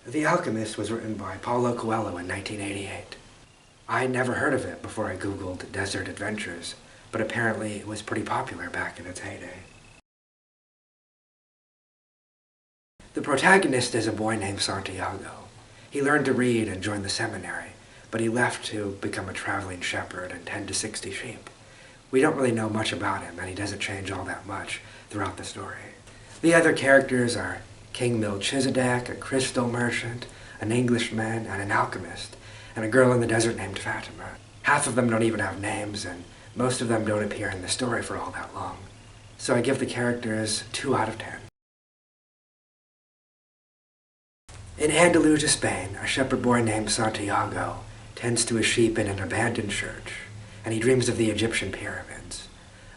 The Alchemist was written by Paulo Coehlo in 1988. I had never heard of it before I googled desert adventures, but apparently it was pretty popular back in its heyday. The protagonist is a boy named Santiago. He learned to read and joined the seminary, but he left to become a traveling shepherd and tend to 60 sheep. We don't really know much about him, and he doesn't change all that much throughout the story. The other characters are King Melchizedek, a crystal merchant, an Englishman, and an alchemist, and a girl in the desert named Fatima. Half of them don't even have names, and most of them don't appear in the story for all that long. So I give the characters 2 out of 10. In Andalusia, Spain, a shepherd boy named Santiago tends to his sheep in an abandoned church, and he dreams of the Egyptian pyramids.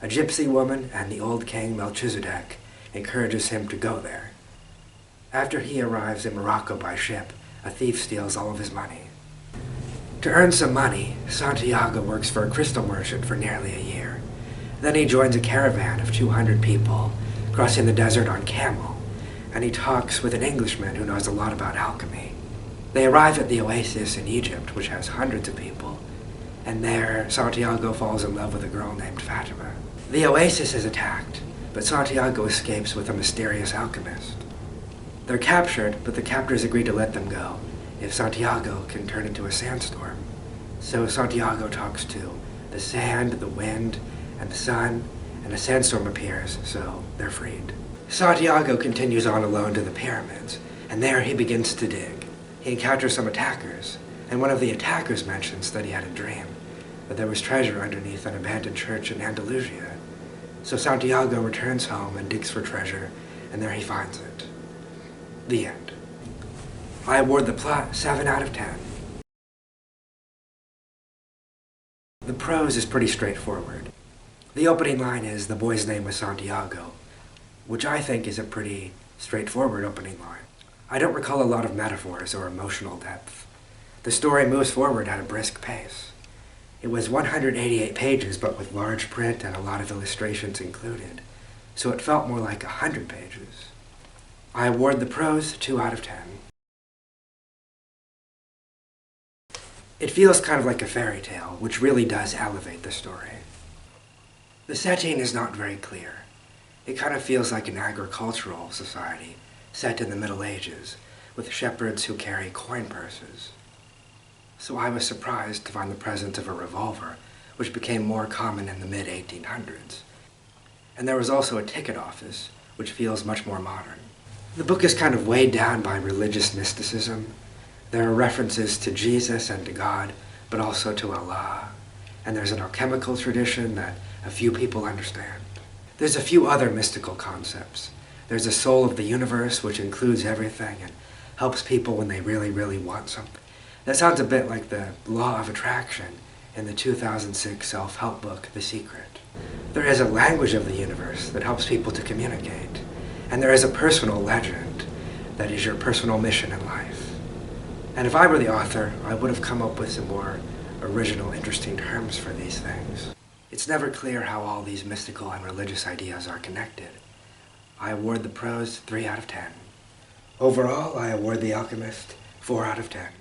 A gypsy woman and the old king Melchizedek encourages him to go there. After he arrives in Morocco by ship, a thief steals all of his money. To earn some money, Santiago works for a crystal merchant for nearly a year. Then he joins a caravan of 200 people, crossing the desert on camel, and he talks with an Englishman who knows a lot about alchemy. They arrive at the oasis in Egypt, which has hundreds of people, and there Santiago falls in love with a girl named Fatima. The oasis is attacked, but Santiago escapes with a mysterious alchemist. They're captured, but the captors agree to let them go if Santiago can turn into a sandstorm. So Santiago talks to the sand, the wind, and the sun, and a sandstorm appears, so they're freed. Santiago continues on alone to the pyramids, and there he begins to dig. He encounters some attackers, and one of the attackers mentions that he had a dream, that there was treasure underneath an abandoned church in Andalusia. So Santiago returns home and digs for treasure, and there he finds it. The end. I award the plot 7 out of 10. The prose is pretty straightforward. The opening line is, "The boy's name was Santiago," which I think is a pretty straightforward opening line. I don't recall a lot of metaphors or emotional depth. The story moves forward at a brisk pace. It was 188 pages, but with large print and a lot of illustrations included, so it felt more like 100 pages. I award the prose 2 out of 10. It feels kind of like a fairy tale, which really does elevate the story. The setting is not very clear. It kind of feels like an agricultural society set in the Middle Ages, with shepherds who carry coin purses. So I was surprised to find the presence of a revolver, which became more common in the mid-1800s. And there was also a ticket office, which feels much more modern. The book is kind of weighed down by religious mysticism. There are references to Jesus and to God, but also to Allah. And there's an alchemical tradition that a few people understand. There's a few other mystical concepts. There's a soul of the universe, which includes everything and helps people when they really, really want something. That sounds a bit like the law of attraction in the 2006 self-help book, The Secret. There is a language of the universe that helps people to communicate. And there is a personal legend that is your personal mission in life. And if I were the author, I would have come up with some more original, interesting terms for these things. It's never clear how all these mystical and religious ideas are connected. I award the prose 3 out of 10. Overall, I award The Alchemist 4 out of 10.